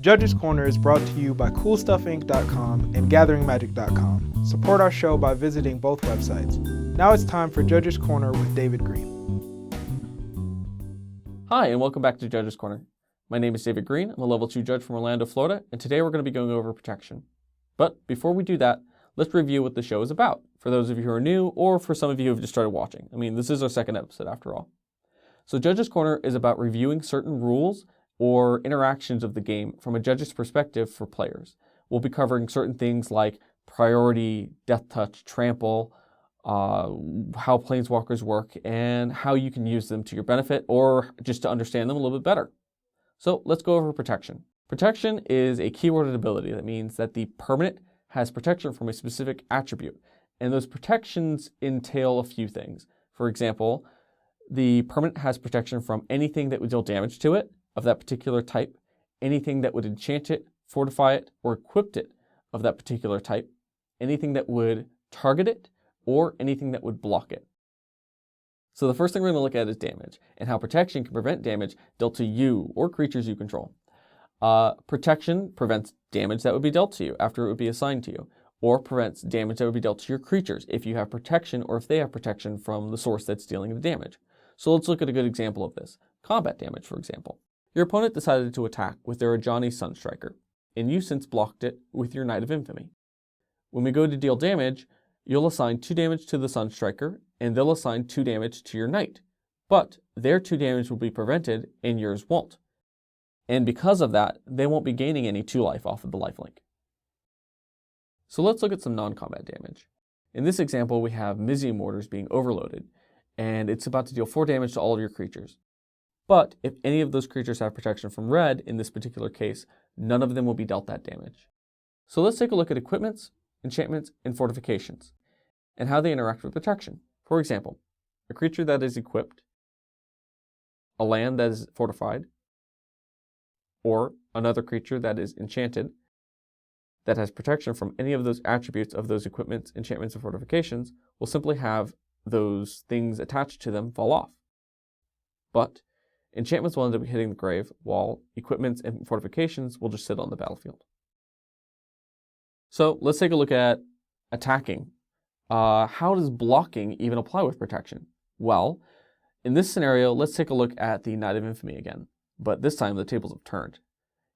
Judges Corner is brought to you by CoolStuffInc.com and gatheringmagic.com. Support our show by visiting both websites. Now it's time for Judges Corner with David Green. Hi, and welcome back to Judges Corner. My name is David Green. I'm a level 2 judge from Orlando, Florida, and today we're going to be going over protection. But before we do that, let's review what the show is about, for those of you who are new, or for some of you who have just started watching. I mean, this is our second episode after all. So Judges Corner is about reviewing certain rules or interactions of the game from a judge's perspective for players. We'll be covering certain things like priority, death touch, trample, how planeswalkers work, and how you can use them to your benefit or just to understand them a little bit better. So let's go over protection. Protection is a keyworded ability that means that the permanent has protection from a specific attribute, and those protections entail a few things. For example, the permanent has protection from anything that would deal damage to it of that particular type, anything that would enchant it, fortify it, or equip it of that particular type, anything that would target it, or anything that would block it. So the first thing we're going to look at is damage, and how protection can prevent damage dealt to you or creatures you control. Protection prevents damage that would be dealt to you after it would be assigned to you, or prevents damage that would be dealt to your creatures if you have protection or if they have protection from the source that's dealing the damage. So let's look at a good example of this. Combat damage, for example. Your opponent decided to attack with their Ajani Sunstriker, and you since blocked it with your Knight of Infamy. When we go to deal damage, you'll assign 2 damage to the Sunstriker, and they'll assign 2 damage to your Knight. But their 2 damage will be prevented, and yours won't. And because of that, they won't be gaining any 2 life off of the lifelink. So let's look at some non-combat damage. In this example, we have Mizium Mortars being overloaded, and it's about to deal 4 damage to all of your creatures. But if any of those creatures have protection from red, in this particular case, none of them will be dealt that damage. So let's take a look at equipments, enchantments, and fortifications, and how they interact with protection. For example, a creature that is equipped, a land that is fortified, or another creature that is enchanted, that has protection from any of those attributes of those equipments, enchantments, and fortifications, will simply have those things attached to them fall off. But enchantments will end up hitting the grave, while equipments and fortifications will just sit on the battlefield. So let's take a look at attacking. How does blocking even apply with protection? Well, in this scenario, let's take a look at the Knight of Infamy again, but this time the tables have turned.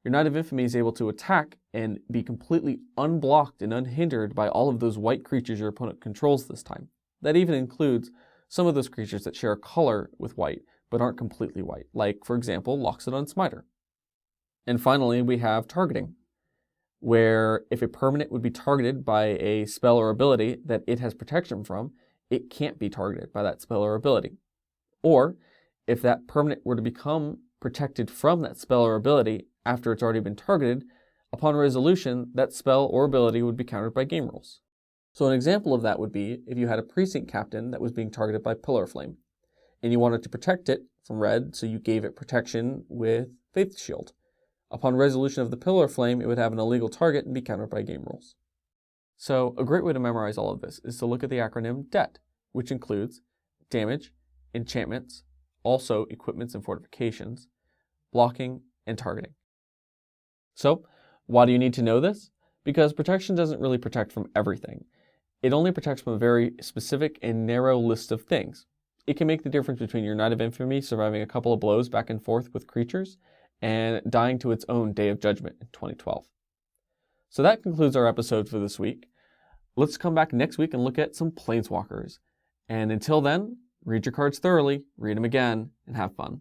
Your Knight of Infamy is able to attack and be completely unblocked and unhindered by all of those white creatures your opponent controls this time. That even includes some of those creatures that share a color with white, but aren't completely white, like, for example, Loxodon Smiter. And finally, we have targeting, where if a permanent would be targeted by a spell or ability that it has protection from, it can't be targeted by that spell or ability. Or, if that permanent were to become protected from that spell or ability after it's already been targeted, upon resolution, that spell or ability would be countered by game rules. So an example of that would be if you had a precinct captain that was being targeted by Pillar Flame, and you wanted to protect it from red, so you gave it protection with Faith Shield. Upon resolution of the Pillar Flame, it would have an illegal target and be countered by game rules. So a great way to memorize all of this is to look at the acronym DET, which includes damage, enchantments, also equipments and fortifications, blocking, and targeting. So why do you need to know this? Because protection doesn't really protect from everything. It only protects from a very specific and narrow list of things. It can make the difference between your Knight of Infamy surviving a couple of blows back and forth with creatures and dying to its own Day of Judgment in 2012. So that concludes our episode for this week. Let's come back next week and look at some planeswalkers. And until then, read your cards thoroughly, read them again, and have fun.